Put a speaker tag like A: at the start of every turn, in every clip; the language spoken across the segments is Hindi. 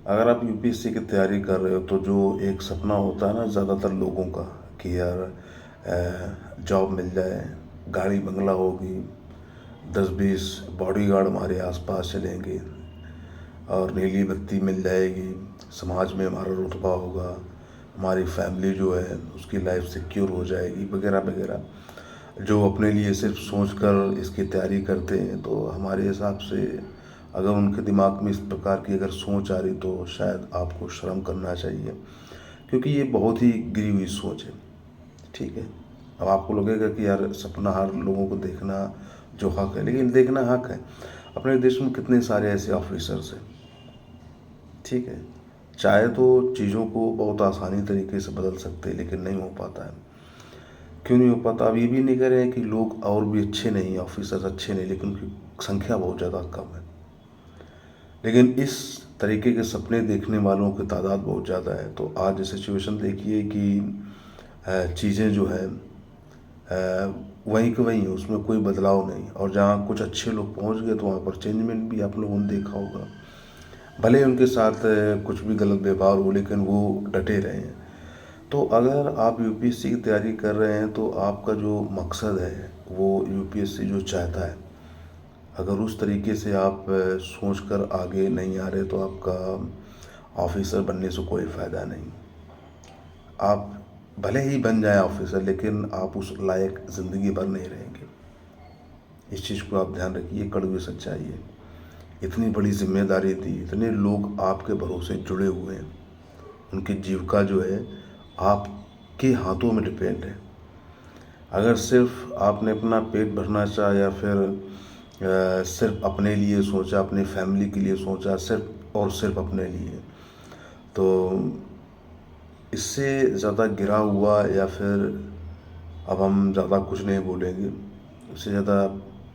A: अगर आप यूपीएससी की तैयारी कर रहे हो तो जो एक सपना होता है ना ज़्यादातर लोगों का कि यार जॉब मिल जाए, गाड़ी बंगला होगी, 10-20 बॉडीगार्ड हमारे आसपास चलेंगे और नीली बत्ती मिल जाएगी, समाज में हमारा रुतबा होगा, हमारी फैमिली जो है उसकी लाइफ सिक्योर हो जाएगी वगैरह वगैरह। जो अपने लिए सिर्फ सोचकर इसकी तैयारी करते हैं तो हमारे हिसाब से अगर उनके दिमाग में इस प्रकार की अगर सोच आ रही तो शायद आपको शर्म करना चाहिए, क्योंकि ये बहुत ही गिरी हुई सोच है। ठीक है, अब आपको लगेगा कि यार सपना हर लोगों को देखना जो हक है, लेकिन देखना हक है। अपने देश में कितने सारे ऐसे ऑफिसर्स हैं, ठीक है, चाहे तो चीज़ों को बहुत आसानी तरीके से बदल सकते हैं, लेकिन नहीं हो पाता है। क्यों नहीं हो पाता? अब ये भी नहीं कह रहे हैं कि लोग और भी अच्छे नहीं, ऑफिसर्स अच्छे नहीं, लेकिन उनकी संख्या बहुत ज़्यादा कम है। लेकिन इस तरीके के सपने देखने वालों की तादाद बहुत ज़्यादा है। तो आज सिचुएशन देखिए कि चीज़ें जो है वहीं के वहीं है, उसमें कोई बदलाव नहीं। और जहाँ कुछ अच्छे लोग पहुँच गए तो वहाँ पर चेंजमेंट भी आप लोगों ने देखा होगा। भले ही उनके साथ कुछ भी गलत व्यवहार हो, लेकिन वो डटे रहे हैं। तो अगर आप यूपीएससी की तैयारी कर रहे हैं तो आपका जो मकसद है वो यूपीएससी जो चाहता है, अगर उस तरीके से आप सोच कर आगे नहीं आ रहे तो आपका ऑफिसर बनने से कोई फ़ायदा नहीं। आप भले ही बन जाए ऑफिसर, लेकिन आप उस लायक ज़िंदगी भर नहीं रहेंगे। इस चीज़ को आप ध्यान रखिए, कड़वी सच्चाई है। इतनी बड़ी जिम्मेदारी थी, इतने लोग आपके भरोसे जुड़े हुए हैं, उनकी जीविका जो है आपके हाथों में डिपेंड है। अगर सिर्फ आपने अपना पेट भरना चाहा या फिर सिर्फ अपने लिए सोचा, अपनी फैमिली के लिए सोचा, सिर्फ और सिर्फ अपने लिए, तो इससे ज़्यादा गिरा हुआ या फिर अब हम ज़्यादा कुछ नहीं बोलेंगे, इससे ज़्यादा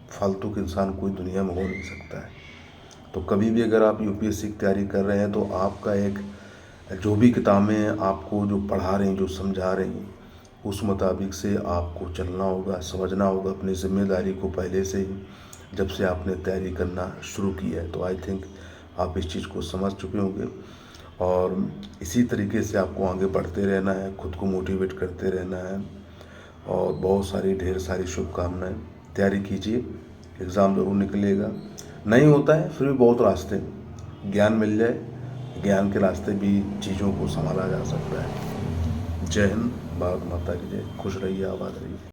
A: फालतू के इंसान कोई दुनिया में हो नहीं सकता है। तो कभी भी अगर आप यूपीएससी की तैयारी कर रहे हैं तो आपका एक जो भी किताबें आपको जो पढ़ा रही, जो समझा रही, उस मुताबिक से आपको चलना होगा, समझना होगा अपनी ज़िम्मेदारी को पहले से ही, जब से आपने तैयारी करना शुरू की है। तो आई थिंक आप इस चीज़ को समझ चुके होंगे और इसी तरीके से आपको आगे बढ़ते रहना है, खुद को मोटिवेट करते रहना है और बहुत सारी ढेर सारी शुभकामनाएं। तैयारी कीजिए, एग्ज़ाम ज़रूर निकलेगा। नहीं होता है फिर भी बहुत रास्ते हैं, ज्ञान मिल जाए, ज्ञान के रास्ते भी चीज़ों को संभाला जा सकता है। जय हिंद, भारत माता की जय। खुश रहिए, आबाद रहिए।